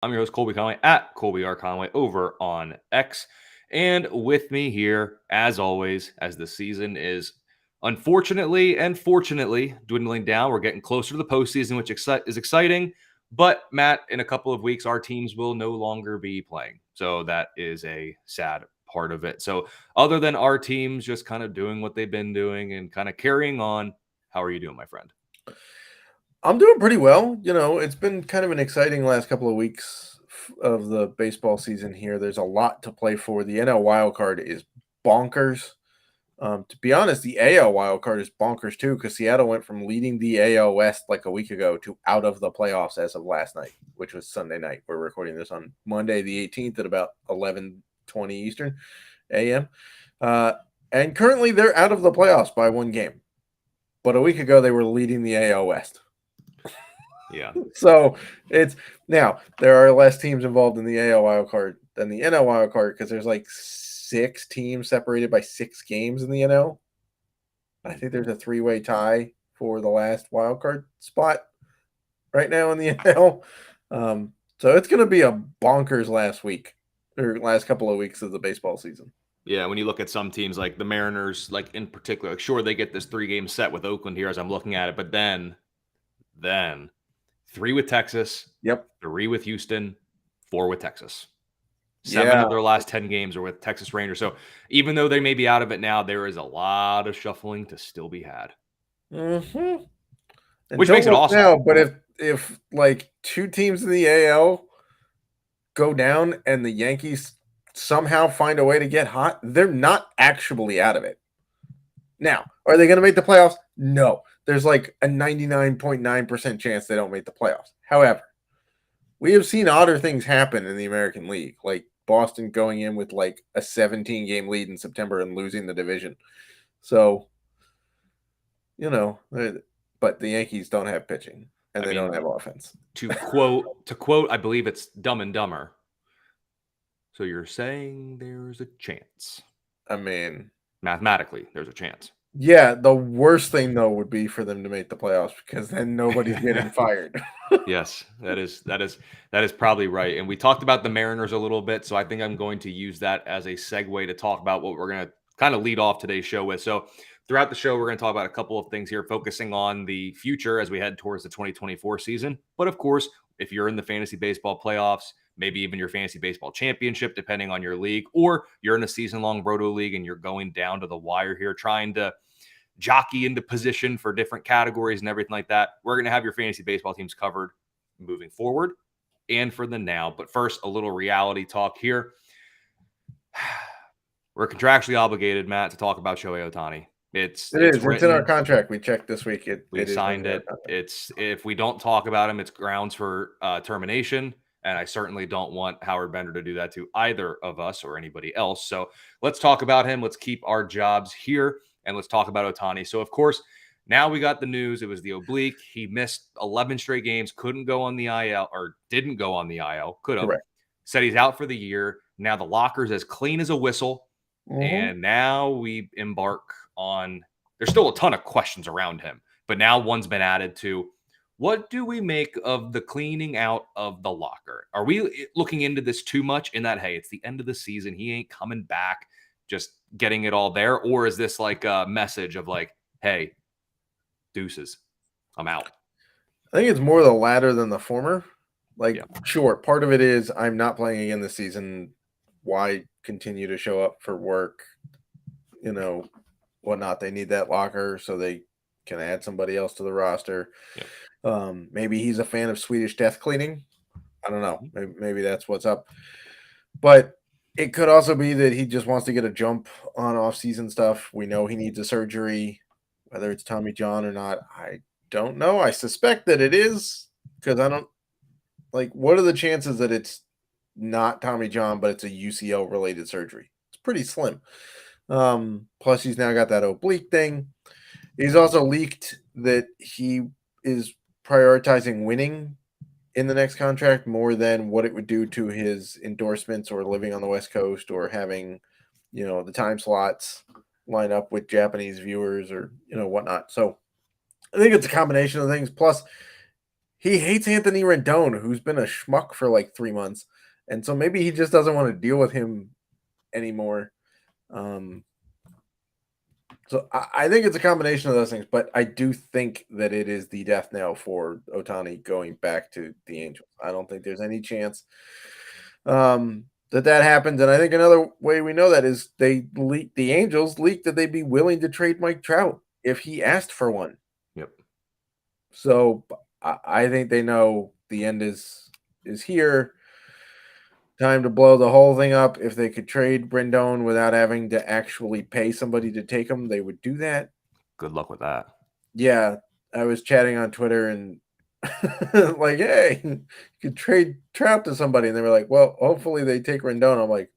I'm your host, Colby Conway, at Colby R. Conway over on X. And with me here, as always, as the season is unfortunately and fortunately dwindling down, we're getting closer to the postseason, which is exciting. But, Matt, in a couple of weeks, our teams will no longer be playing. So that is a sad part of it. So, other than our teams just kind of doing what they've been doing and kind of carrying on, how are you doing, my friend? I'm doing pretty well. It's been kind of an exciting last couple of weeks of the baseball season here. There's a lot to play for. The NL wild card is bonkers. To be honest, the AL wild card is bonkers too, because Seattle went from leading the AL West like a week ago to out of the playoffs as of last night, which was Sunday night. We're recording this on Monday the 18th at about 11:20 Eastern a.m. And currently they're out of the playoffs by one game. But a week ago they were leading the AL West. Yeah. So it's now there are less teams involved in the AL wild card than the NL wild card because there's like 6 teams separated by 6 games in the NL. I think there's a 3-way tie for the last wild card spot right now in the NL. So it's going to be a bonkers last couple of weeks of the baseball season. Yeah, when you look at some teams like the Mariners, like in particular, like sure they get this 3-game set with Oakland here as I'm looking at it, but then 3 with Texas, Yep. 3 with Houston, 4 with Texas. 7 Yeah. of their last 10 games are with Texas Rangers. So even though they may be out of it now, there is a lot of shuffling to still be had. Mm-hmm. Which makes it awesome. Now, but if like 2 teams in the AL go down and the Yankees somehow find a way to get hot, they're not actually out of it. Now, are they going to make the playoffs? No. There's like a 99.9% chance they don't make the playoffs. However, we have seen odder things happen in the American League, like Boston going in with like a 17-game lead in September and losing the division. So, but the Yankees don't have pitching and they don't have offense. To quote, I believe it's Dumb and Dumber. So you're saying there's a chance. I mean, mathematically, there's a chance. Yeah, the worst thing though would be for them to make the playoffs because then nobody's getting fired. Yes, that is probably right. And we talked about the Mariners a little bit, so I think I'm going to use that as a segue to talk about what we're going to kind of lead off today's show with. So throughout the show, we're going to talk about a couple of things here, focusing on the future as we head towards the 2024 season. But of course, if you're in the fantasy baseball playoffs, maybe even your fantasy baseball championship, depending on your league, or you're in a season-long Roto League and you're going down to the wire here, trying to jockey into position for different categories and everything like that. We're going to have your fantasy baseball teams covered moving forward and for the now. But first, a little reality talk here. We're contractually obligated, Matt, to talk about Shohei Ohtani. It's in our contract. We checked this week. We signed it. It's if we don't talk about him, it's grounds for termination. And I certainly don't want Howard Bender to do that to either of us or anybody else. So let's talk about him. Let's keep our jobs here. And let's talk about Ohtani. So, of course, now we got the news. It was the oblique. He missed 11 straight games, couldn't go on the IL, or didn't go on the IL, could have. Correct. Said he's out for the year. Now the locker's as clean as a whistle. Mm-hmm. And now we embark on, there's still a ton of questions around him. But now one's been added to, what do we make of the cleaning out of the locker? Are we looking into this too much in that, hey, it's the end of the season. He ain't coming back. Just getting it all there? Or is this like a message of like, hey, deuces, I'm out? I think it's more the latter than the former. Sure, part of it is I'm not playing again this season. Why continue to show up for work? Whatnot. They need that locker so they can add somebody else to the roster. Yeah. Maybe he's a fan of Swedish death cleaning. I don't know. Maybe that's what's up. But it could also be that he just wants to get a jump on off-season stuff. We know he needs a surgery, whether it's Tommy John or not. I don't know. I suspect that it is because I don't what are the chances that it's not Tommy John, but it's a UCL-related surgery? It's pretty slim. Plus, he's now got that oblique thing. He's also leaked that he is prioritizing winning in the next contract more than what it would do to his endorsements or living on the West Coast or having, the time slots line up with Japanese viewers or, whatnot. So I think it's a combination of things. Plus, he hates Anthony Rendon, who's been a schmuck for like 3 months, and so maybe he just doesn't want to deal with him anymore. So I think it's a combination of those things, but I do think that it is the death knell for Ohtani going back to the Angels. I don't think there's any chance that happens. And I think another way we know that is the Angels leaked that they'd be willing to trade Mike Trout if he asked for one. Yep. So I think they know the end is here. Time to blow the whole thing up. If they could trade Rendon without having to actually pay somebody to take him, they would do that. Good luck with that. Yeah, I was chatting on Twitter and like, hey, you could trade Trout to somebody, and they were like, well, hopefully they take Rendon. I'm like,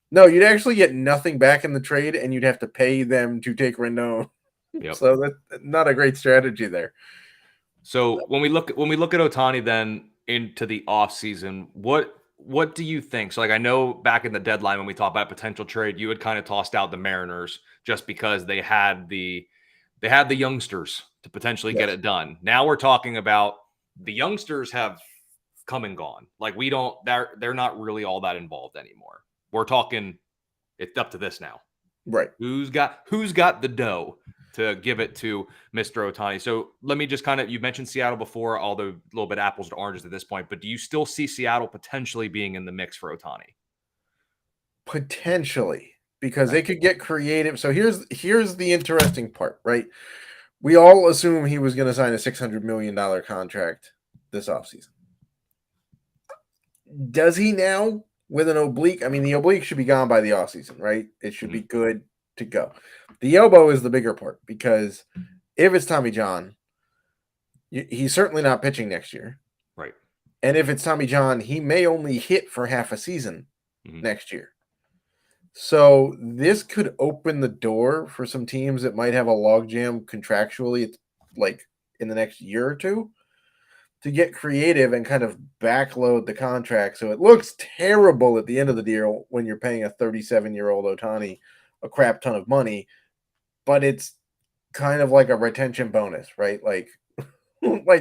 no, you'd actually get nothing back in the trade, and you'd have to pay them to take Rendon. Yep. So that's not a great strategy there. So when we look at Ohtani then into the offseason, what do you think? So like I know back in the deadline when we talked about potential trade, you had kind of tossed out the Mariners just because they had the youngsters to potentially get it done. Now we're talking about the youngsters have come and gone. Like they're not really all that involved anymore. We're talking it's up to this now. Right. Who's got the dough to give it to Mr. Ohtani? So let me just you mentioned Seattle before, although a little bit apples to oranges at this point, but do you still see Seattle potentially being in the mix for Ohtani? Potentially, because they could get creative. So here's the interesting part, right? We all assume he was going to sign a $600 million contract this offseason. Does he now with an oblique? I mean, the oblique should be gone by the offseason, right? It should be good to go. The elbow is the bigger part because if it's Tommy John, he's certainly not pitching next year. Right. And if it's Tommy John, he may only hit for half a season next year. So this could open the door for some teams that might have a logjam contractually, like in the next year or two, to get creative and kind of backload the contract. So it looks terrible at the end of the deal when you're paying a 37-year-old Ohtani a crap ton of money, but it's kind of like a retention bonus, right? Like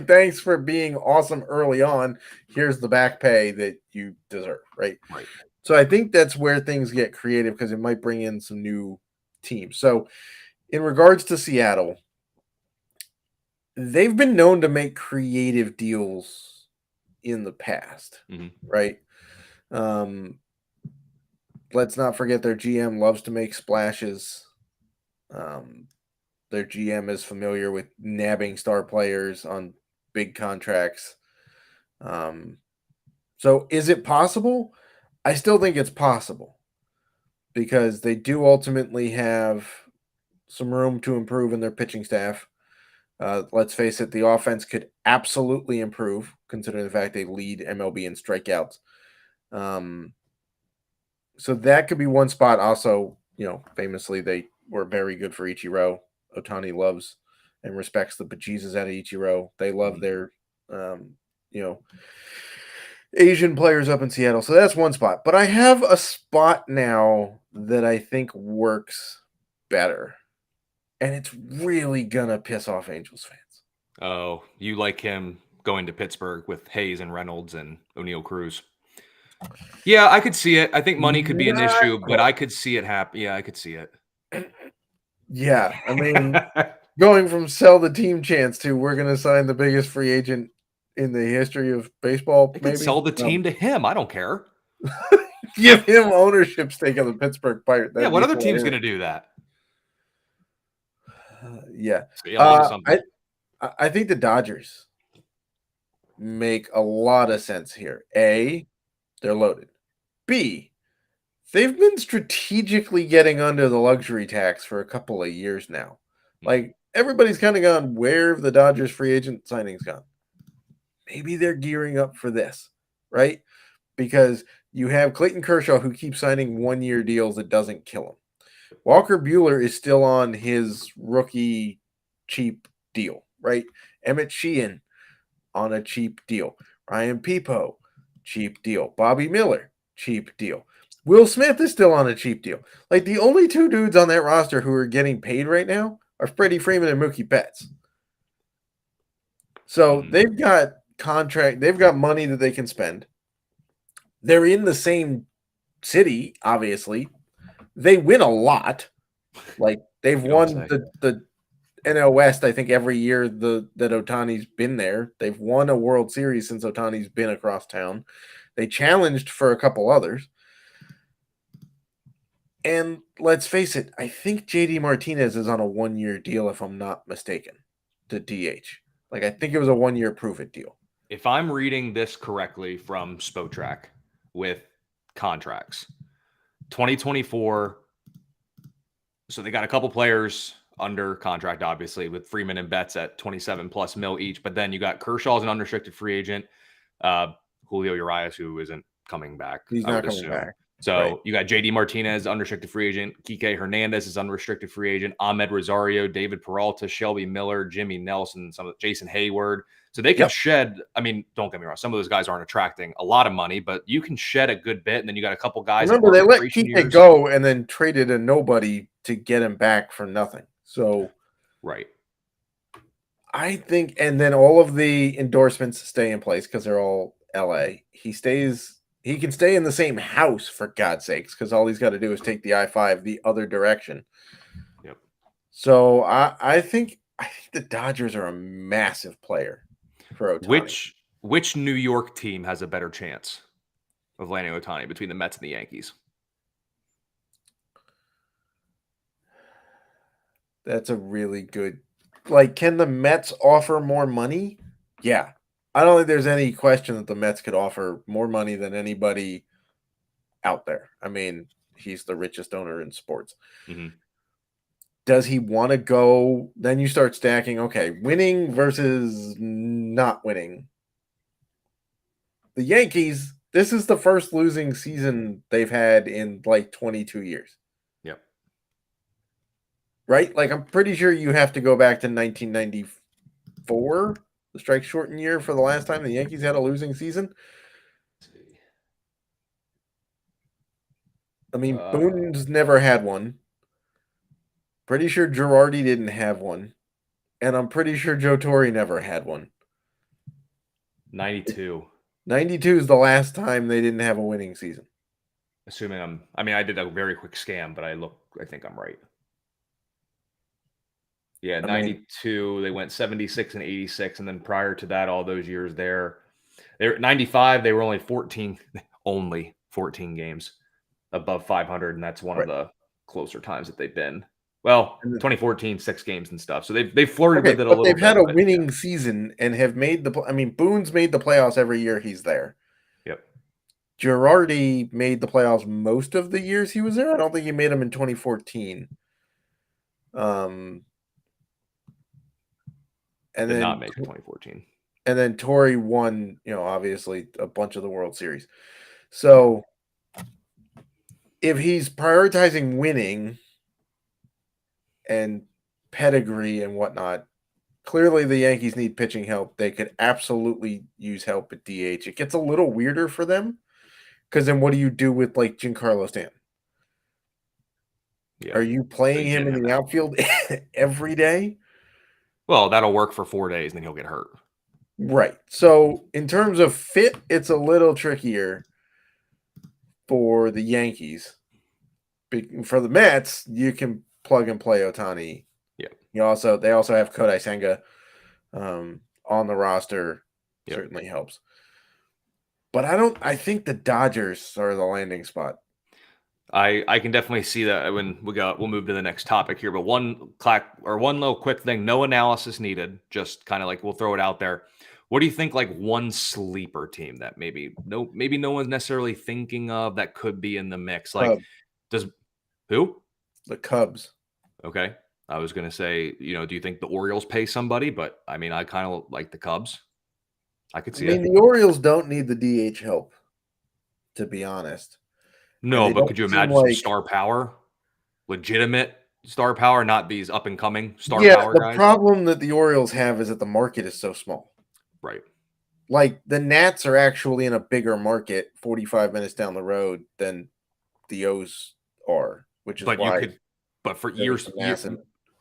thanks for being awesome early on. Here's the back pay that you deserve, right? Right. So I think that's where things get creative because it might bring in some new teams. So in regards to Seattle, they've been known to make creative deals in the past, right? Let's not forget their GM loves to make splashes. Their GM is familiar with nabbing star players on big contracts. So is it possible? I still think it's possible because they do ultimately have some room to improve in their pitching staff. Let's face it, the offense could absolutely improve considering the fact they lead MLB in strikeouts. So that could be one spot. Also, famously, they were very good for Ichiro. Ohtani loves and respects the bejesus out of Ichiro. They love their, Asian players up in Seattle. So that's one spot. But I have a spot now that I think works better. And it's really going to piss off Angels fans. Oh, you like him going to Pittsburgh with Hayes and Reynolds and O'Neal Cruz. Yeah, I could see it. I think money could be an issue, but I could see it happen. Yeah, I could see it. Yeah, I mean, going from sell the team chance to we're going to sign the biggest free agent in the history of baseball. They could sell the team to him. I don't care. Give him ownership stake of the Pittsburgh Pirates. Yeah, what other team's going to do that? Yeah. So I think the Dodgers make a lot of sense here. A, they're loaded. B, they've been strategically getting under the luxury tax for a couple of years now. Like, everybody's kind of gone, where have the Dodgers free agent signings gone? Maybe they're gearing up for this, right? Because you have Clayton Kershaw who keeps signing one-year deals that doesn't kill him. Walker Buehler is still on his rookie cheap deal, right? Emmett Sheehan on a cheap deal. Ryan Peepo, cheap deal. Bobby Miller, cheap deal. Will Smith is still on a cheap deal. Like, the only two dudes on that roster who are getting paid right now are Freddie Freeman and Mookie Betts. So Mhm. they've got money that they can spend. They're in the same city, obviously. They win a lot. Like they've You don't won say. the NL West, I think, every year that Otani's been there. They've won a World Series since Otani's been across town. They challenged for a couple others. And let's face it, I think JD Martinez is on a 1-year deal, if I'm not mistaken, to DH. Like I think it was a 1-year prove it deal. If I'm reading this correctly from Spotrac with contracts, 2024. So they got a couple players under contract, obviously, with Freeman and Betts at 27 plus mil each. But then you got Kershaw's an unrestricted free agent, Julio Urias, who isn't coming back, He's I not would coming assume. back. Right. So you got JD Martinez, unrestricted free agent. Kike Hernandez is unrestricted free agent. Ahmed Rosario, David Peralta, Shelby Miller, Jimmy Nelson, Jason Hayward. So they can Yep. shed. I mean, don't get me wrong. Some of those guys aren't attracting a lot of money, but you can shed a good bit. And then you got a couple guys in Remember, they let arbitration Kike years. go and then traded a nobody to get him back for nothing. So Right. I think, and then all of the endorsements stay in place because they're all LA. He can stay in the same house for God's sakes, because all he's got to do is take the I-5 the other direction. Yep. So I think the Dodgers are a massive player for Ohtani. Which New York team has a better chance of landing Ohtani between the Mets and the Yankees? That's a really good. Like, can the Mets offer more money? Yeah. I don't think there's any question that the Mets could offer more money than anybody out there. I mean, he's the richest owner in sports. Mm-hmm. Does he want to go? Then you start stacking, okay, winning versus not winning. The Yankees, this is the first losing season they've had in like 22 years. Yep. Right? Like, I'm pretty sure you have to go back to 1994, the strike shortened year, for the last time the Yankees had a losing season. I mean, Boone's never had one. Pretty sure Girardi didn't have one. And I'm pretty sure Joe Torre never had one. 92. 92 is the last time they didn't have a winning season. Assuming I did a very quick scan, but I think I'm right. Yeah, 92, they went 76 and 86. And then prior to that, all those years they're 95, they were only 14 games above 500. And that's one of Right. the closer times that they've been. Well, And 2014, 6 games and stuff. So they've flirted okay, with it a but little they've bit. had a But winning season and have made Boone's made the playoffs every year he's there. yep. Girardi made the playoffs most of the years he was there. I don't think he made them in 2014. And Did not then make it 2014. and then Torrey won, obviously a bunch of the World Series. So if he's prioritizing winning and pedigree and whatnot, clearly the Yankees need pitching help. They could absolutely use help at DH. It gets a little weirder for them because then what do you do with like Giancarlo Stanton? Yeah. Are you playing him in the outfield every day? Well, that'll work for 4 days, and then he'll get hurt. Right. So in terms of fit, it's a little trickier for the Yankees. For the Mets, you can plug and play Ohtani. Yeah. They also have Kodai Senga on the roster. Yep. Certainly helps. But I think the Dodgers are the landing spot. I can definitely see that when we'll move to the next topic here. But one little quick thing, no analysis needed. Just kind of like we'll throw it out there. What do you think? Like one sleeper team that maybe no one's necessarily thinking of that could be in the mix. Like does who? The Cubs. Okay, I was gonna say do you think the Orioles pay somebody? But I mean I kind of like the Cubs. I could see it. The Orioles don't need the DH help, to be honest. No, but could you imagine some star power? Legitimate star power, not these up and coming star power the guys. problem that the Orioles have is that the market is so small. Right. Like the Nats are actually in a bigger market 45 minutes down the road than the O's are, which is But why. for years,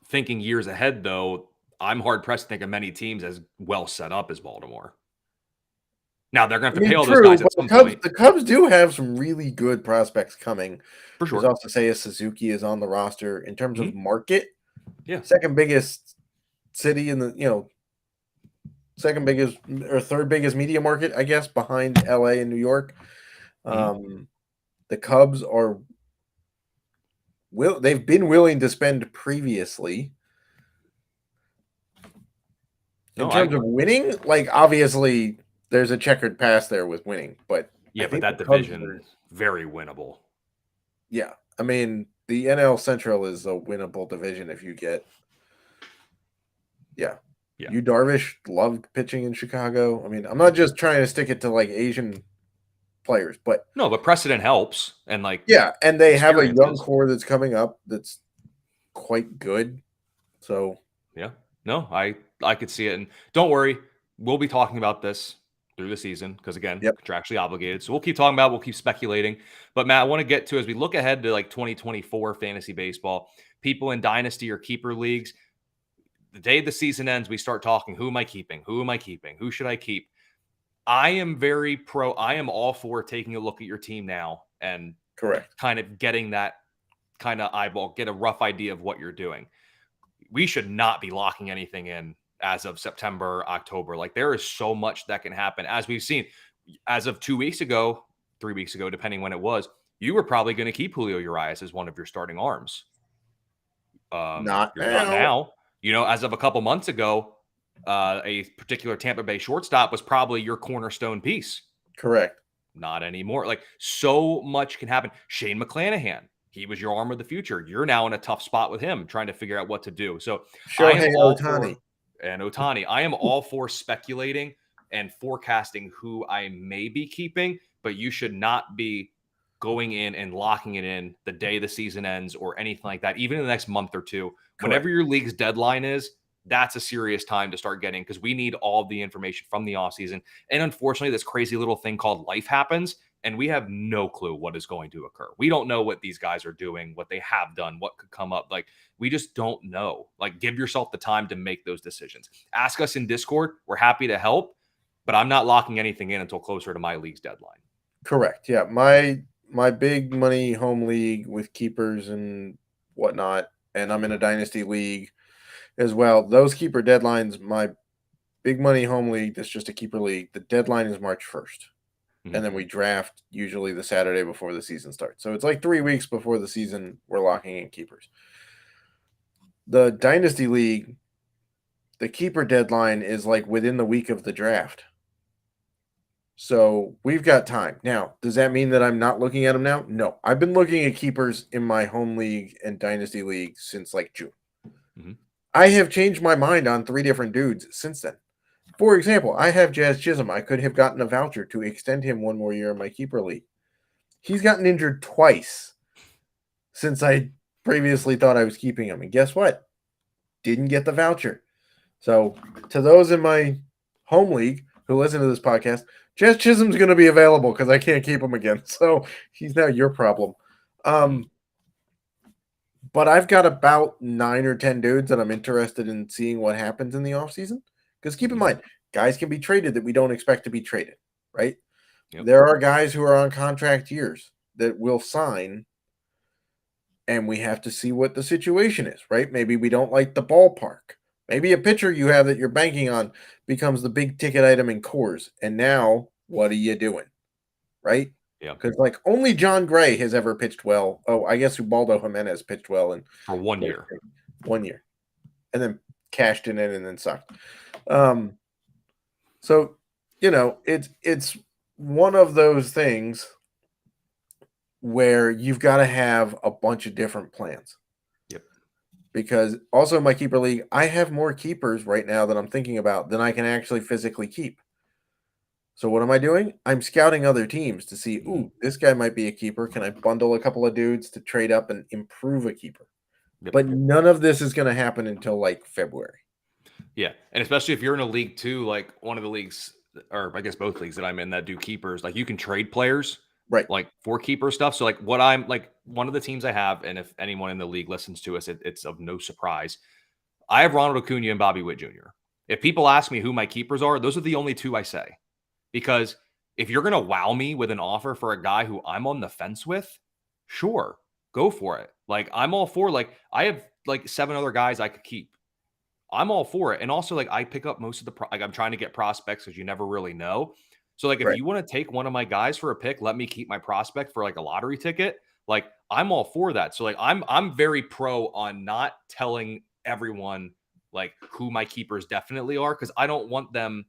thinking years ahead though, I'm hard pressed to think of many teams as well set up as Baltimore. Now they're going I to have to pay mean, all those true, guys but at some point, The Cubs do have some really good prospects coming. for There's sure. also Seiya Suzuki is on the roster. In terms of market, Yeah. second biggest city in the second biggest or third biggest media market, I guess, behind LA and New York. The Cubs are they've been willing to spend previously. In No, terms of winning, like obviously there's a checkered past there with winning, but I but think the that Cubs division are, very winnable. yeah. I mean, the NL Central is a winnable division if you get, yeah. Yeah. You Darvish loved pitching in Chicago. I mean, I'm not just trying to stick it to like Asian players, but No, but precedent helps, and like yeah, and they have a young experiences. core that's coming up that's quite good. So Yeah. No, I could see it, and don't worry, we'll be talking about this through the season because again, yep, contractually obligated. So we'll keep talking about, we'll keep speculating. But Matt, I want to get to as we look ahead to like 2024 fantasy baseball, people in dynasty or keeper leagues, the day the season ends, we start talking, who am I keeping? Who am I keeping? Who should I keep? I am I am all for taking a look at your team now and correct. kind of getting that kind of eyeball, get a rough idea of what you're doing. We should not be locking anything in as of September, October. Like there is so much that can happen. As we've seen, as of 2 weeks ago, 3 weeks ago, depending when it was, you were probably going to keep Julio Urias as one of your starting arms. Not You're not now. now. As of a couple months ago, a particular Tampa Bay shortstop was probably your cornerstone piece. Correct. Not anymore. Like so much can happen. Shane McClanahan, he was your arm of the future. You're now in a tough spot with him, trying to figure out what to do. So I am Shohei all Ohtani. Ohtani. I am all for speculating and forecasting who I may be keeping, but you should not be going in and locking it in the day the season ends or anything like that, even in the next month or two. Whenever Correct. your league's deadline is, that's a serious time to start getting because we need all of the information from the offseason. And unfortunately, this crazy little thing called life happens, and we have no clue what is going to occur. We don't know what these guys are doing, what they have done, what could come up. Like, we just don't know. Like, give yourself the time to make those decisions. Ask us in Discord. We're happy to help, but I'm not locking anything in until closer to my league's deadline. Correct. Yeah. My big money home league with keepers and whatnot, and I'm in a dynasty league as well. Those keeper deadlines, my big money home league, that's just a keeper league. The deadline is March 1st. And then we draft usually the Saturday before the season starts. So it's like 3 weeks before the season, we're locking in keepers. The dynasty league, the keeper deadline is like within the week of the draft. So we've got time. Now, does that mean that I'm not looking at them now? No. I've been looking at keepers in my home league and dynasty league since like June. I have changed my mind on 3 different dudes since then. For example, I have Jazz Chisholm. I could have gotten a voucher to extend him 1 more year in my keeper league. He's gotten injured twice since I previously thought I was keeping him. And guess what? Didn't get the voucher. So to those in my home league who listen to this podcast, Jazz Chisholm's going to be available because I can't keep him again. So he's now your problem. But I've got about 9 or 10 dudes that I'm interested in seeing what happens in the offseason. Because keep in mind, guys can be traded that we don't expect to be traded, right? Yep. There are guys who are on contract years that will sign, and we have to see what the situation is, right? Maybe we don't like the ballpark. Maybe a pitcher you have that you're banking on becomes the big ticket item in cores. And now, what are you doing, right? Yeah. Because like only John Gray has ever pitched well. Oh, I guess Ubaldo Jimenez pitched well for 1 year. 1 year. And then cashed in it and then sucked. So, it's one of those things where you've got to have a bunch of different plans. Yep. Because also in my keeper league, I have more keepers right now that I'm thinking about than I can actually physically keep. So what am I doing? I'm scouting other teams to see, ooh, this guy might be a keeper. Can I bundle a couple of dudes to trade up and improve a keeper? Yep. But none of this is going to happen until like February. Yeah. And especially if you're in a league too, like one of the leagues, or I guess both leagues that I'm in that do keepers, like you can trade players, right? Like for keeper stuff. So like what I'm like, one of the teams I have, and if anyone in the league listens to us, it's of no surprise. I have Ronald Acuna and Bobby Witt Jr. If people ask me who my keepers are, those are the only two I say. Because if you're going to wow me with an offer for a guy who I'm on the fence with, sure, go for it. Like, I'm all for, like, I have like 7 other guys I could keep. I'm all for it. And also, like, I pick up most of like, I'm trying to get prospects because you never really know. So, like, if Right. you want to take one of my guys for a pick, let me keep my prospect for like a lottery ticket. Like, I'm all for that. So, like, I'm very pro on not telling everyone like who my keepers definitely are, because I don't want them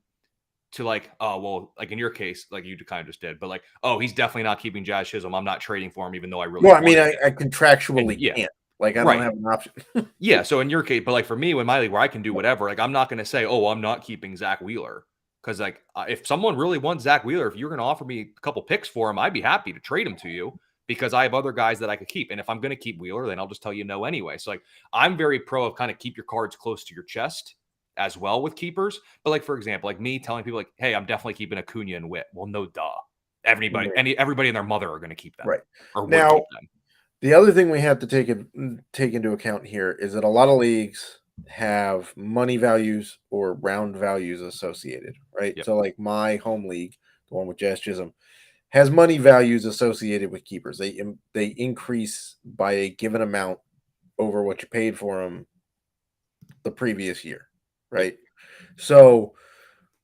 to like, oh, well, like in your case, like you kind of just did, but like, oh, he's definitely not keeping Jazz Chisholm. I'm not trading for him, even though I really Well, I mean, wanted I him. And contractually yeah, can't. Like, I don't right. have an option. Yeah. So in your case, but like for me, when my league where I can do whatever, like I'm not going to say, oh, I'm not keeping Zach Wheeler. Cause like if someone really wants Zach Wheeler, if you're going to offer me a couple picks for him, I'd be happy to trade him to you because I have other guys that I could keep. And if I'm going to keep Wheeler, then I'll just tell you no anyway. So like I'm very pro of kind of keep your cards close to your chest as well with keepers. But like, for example, like me telling people like, hey, I'm definitely keeping Acuna and Witt. Well, no duh. Everybody and their mother are going to keep them Right. or would Now, keep them. the other thing we have to take into account here is that a lot of leagues have money values or round values associated, right? Yep. So, like my home league, the one with Jazz Chisholm, has money values associated with keepers. They increase by a given amount over what you paid for them the previous year, Yep. right? So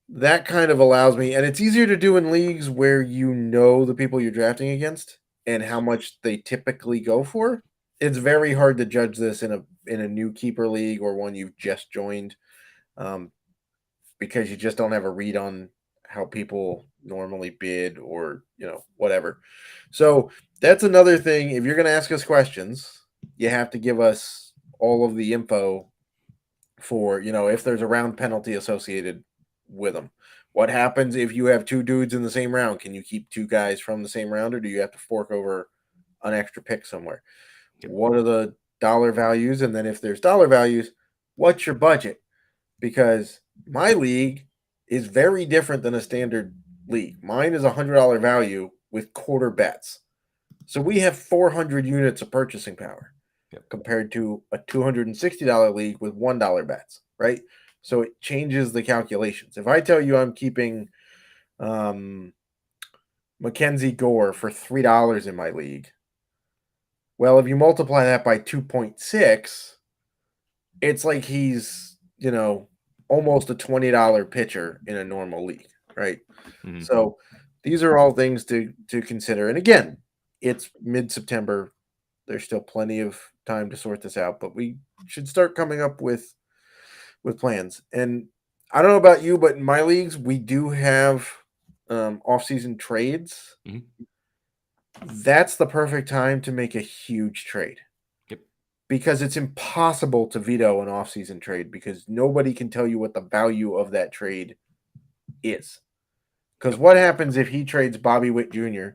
that kind of allows me, and it's easier to do in leagues where you know the people you're drafting against and how much they typically go for. It's very hard to judge this in a new keeper league or one you've just joined, um, because you just don't have a read on how people normally bid or whatever. So that's another thing. If you're going to ask us questions, you have to give us all of the info for if there's a round penalty associated with them. What happens if you have 2 dudes in the same round? Can you keep 2 guys from the same round, or do you have to fork over an extra pick somewhere? Yep. What are the dollar values? And then if there's dollar values, what's your budget? Because my league is very different than a standard league. Mine is $100 value with quarter bets. So we have 400 units of purchasing power. Yep. Compared to a $260 league with $1 bets, right? So it changes the calculations. If I tell you I'm keeping Mackenzie Gore for $3 in my league, well, if you multiply that by 2.6, it's like he's, almost a $20 pitcher in a normal league, right? Mm-hmm. So these are all things to consider. And again, it's mid-September. There's still plenty of time to sort this out, but we should start coming up with plans. And I don't know about you, but in my leagues, we do have off-season trades. Mm-hmm. That's the perfect time to make a huge trade. Yep. Because it's impossible to veto an off-season trade because nobody can tell you what the value of that trade is. Because what happens if he trades Bobby Witt Jr.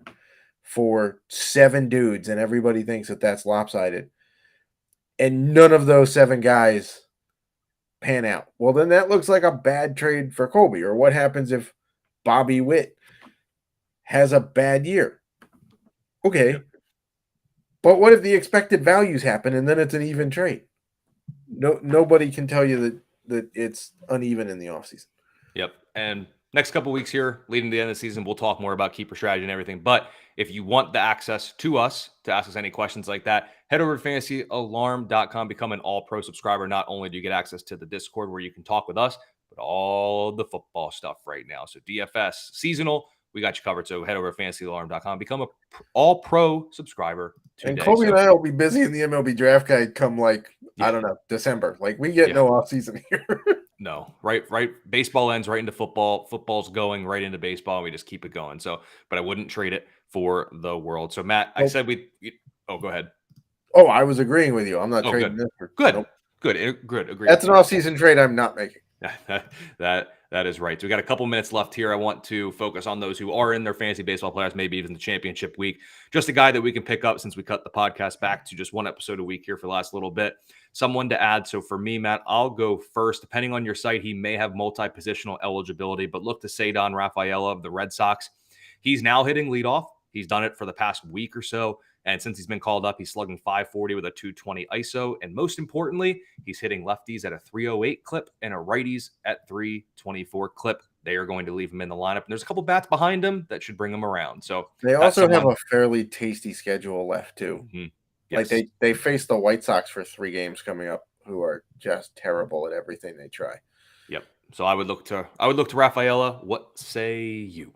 for 7 dudes and everybody thinks that that's lopsided and none of those 7 guys pan out? Well, then that looks like a bad trade for Colby. Or what happens if Bobby Witt has a bad year? Okay. But what if the expected values happen and then it's an even trade? Nobody can tell you that it's uneven in the offseason. Yep. And next couple weeks here, leading to the end of the season, we'll talk more about keeper strategy and everything. But if you want the access to us to ask us any questions like that, head over to fantasyalarm.com, become an all-pro subscriber. Not only do you get access to the Discord where you can talk with us, but all the football stuff right now. So DFS, seasonal, we got you covered. So head over to fantasyalarm.com, become a all-pro subscriber today. And Colby and I will be busy in the MLB draft guide come I don't know, December. Like we get no off season here. No, right. Baseball ends right into football. Football's going right into baseball. And we just keep it going. So, but I wouldn't trade it for the world. So Matt, I said go ahead. Oh, I was agreeing with you. I'm not trading good. this for Good. Agree. That's an off-season trade I'm not making. That is right. So we got a couple minutes left here. I want to focus on those who are in their fantasy baseball players, maybe even the championship week. Just a guy that we can pick up since we cut the podcast back to just one episode a week here for the last little bit. Someone to add. So for me, Matt, I'll go first. Depending on your site, he may have multi-positional eligibility, but look to Cedar Rafaela of the Red Sox. He's now hitting leadoff. He's done it for the past week or so. And since he's been called up, he's slugging .540 with a .220 ISO. And most importantly, he's hitting lefties at a .308 clip and a righties at .324 clip. They are going to leave him in the lineup. And there's a couple bats behind him that should bring him around. So they also have a fairly tasty schedule left too. Mm-hmm. Yes. Like they face the White Sox for 3 games coming up, who are just terrible at everything they try. Yep. So I would look to Rafaela. What say you?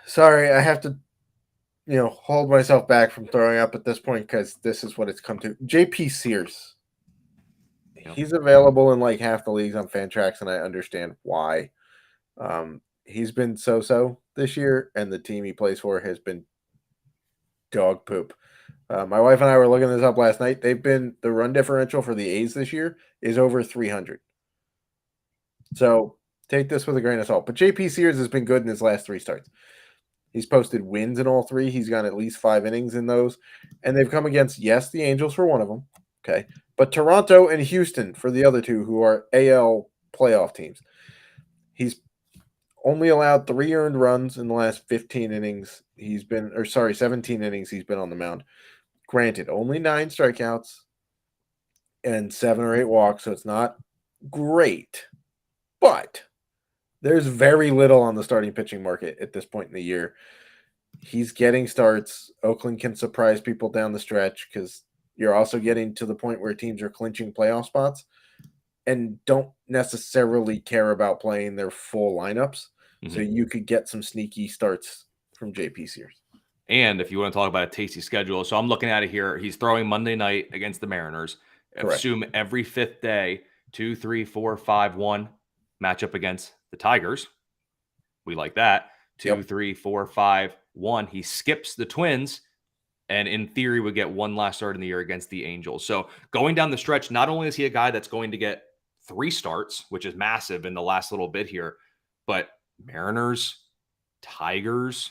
Sorry, I have to, hold myself back from throwing up at this point because this is what it's come to. JP Sears. Yep. He's available in like half the leagues on Fantrax, and I understand why. He's been so-so this year, and the team he plays for has been dog poop. My wife and I were looking this up last night. The run differential for the A's this year is over 300. So take this with a grain of salt. But JP Sears has been good in his last 3 starts. He's posted wins in all 3. He's gone at least 5 innings in those. And they've come against, yes, the Angels for one of them. Okay. But Toronto and Houston for the other 2, who are AL playoff teams. He's only allowed 3 earned runs in the last 15 innings. 17 innings he's been on the mound. Granted, only 9 strikeouts and 7 or 8 walks, so it's not great. But there's very little on the starting pitching market at this point in the year. He's getting starts. Oakland can surprise people down the stretch because you're also getting to the point where teams are clinching playoff spots and don't necessarily care about playing their full lineups. Mm-hmm. So you could get some sneaky starts from JP Sears. And if you want to talk about a tasty schedule, so I'm looking at it here. He's throwing Monday night against the Mariners. Correct. Assume every 5th day, 2, 3, 4, 5, 1 matchup against the Tigers. We like that. 2, 3, 4, 5, 1. He skips the Twins, and in theory would get one last start in the year against the Angels. So going down the stretch, not only is he a guy that's going to get 3 starts, which is massive in the last little bit here, but Mariners, Tigers,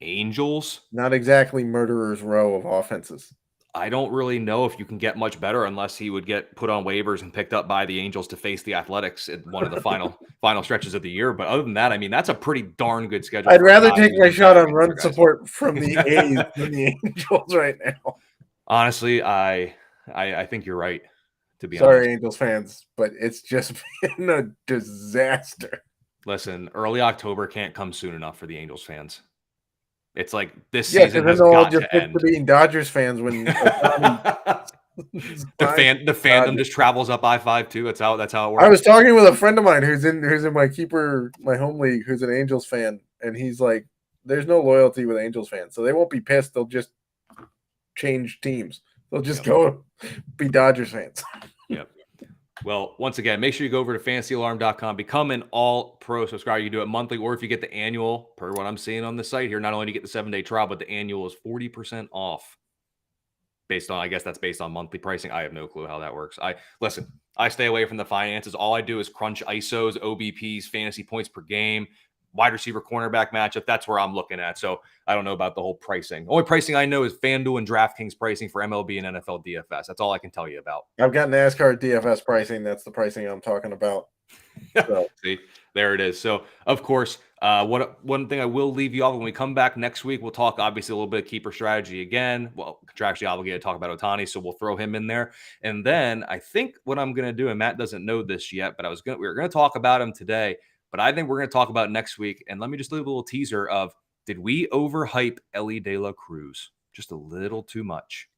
Angels. Not exactly murderer's row of offenses. I don't really know if you can get much better unless he would get put on waivers and picked up by the Angels to face the Athletics in one of the final stretches of the year. But other than that, I mean, that's a pretty darn good schedule. I'd rather take my shot on run support from the A's than the Angels right now. Honestly, I think you're right, to be honest. Sorry, Angels fans, but it's just been a disaster. Listen, early October can't come soon enough for the Angels fans. It's like this season has got to end. To being Dodgers fans when the fandom just travels up I-5 too. That's how it works. I was talking with a friend of mine who's in my home league, who's an Angels fan, and he's like, "There's no loyalty with Angels fans, so they won't be pissed. They'll just change teams. They'll just go be Dodgers fans." Yep. Well, once again, make sure you go over to fantasyalarm.com, become an all-pro subscriber. You do it monthly, or if you get the annual, per what I'm seeing on the site here, not only do you get the 7-day trial, but the annual is 40% off. I guess that's based on monthly pricing. I have no clue how that works. I stay away from the finances. All I do is crunch ISOs, OBPs, fantasy points per game, wide receiver cornerback matchup. That's where I'm looking at. So I don't know about the whole pricing. Only pricing I know is FanDuel and DraftKings pricing for MLB and NFL DFS. That's all I can tell you about. I've got NASCAR DFS pricing. That's the pricing I'm talking about. So. See, there it is. So, of course, one thing I will leave you off when we come back next week, we'll talk obviously a little bit of keeper strategy again. Well, contractually obligated to talk about Ohtani, so we'll throw him in there. And then I think what I'm going to do, and Matt doesn't know this yet, but we were going to talk about him today. But I think we're going to talk about next week. And let me just leave a little teaser of, did we overhype Elly De La Cruz? Just a little too much.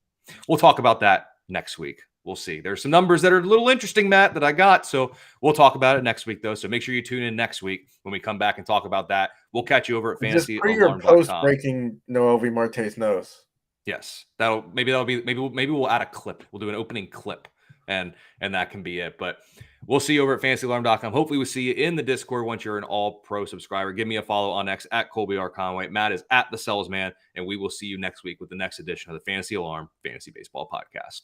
We'll talk about that next week. We'll see. There's some numbers that are a little interesting, Matt, that I got. So we'll talk about it next week, though. So make sure you tune in next week when we come back and talk about that. We'll catch you over at fantasyalarm.com. Post-breaking Noelvi Marte's nose. Yes. Maybe we'll add a clip. We'll do an opening clip. And that can be it. But we'll see you over at fantasyalarm.com. Hopefully we'll see you in the Discord once you're an all-pro subscriber. Give me a follow on X at Colby R. Conway. Matt is at the Selz Man. And we will see you next week with the next edition of the Fantasy Alarm Fantasy Baseball Podcast.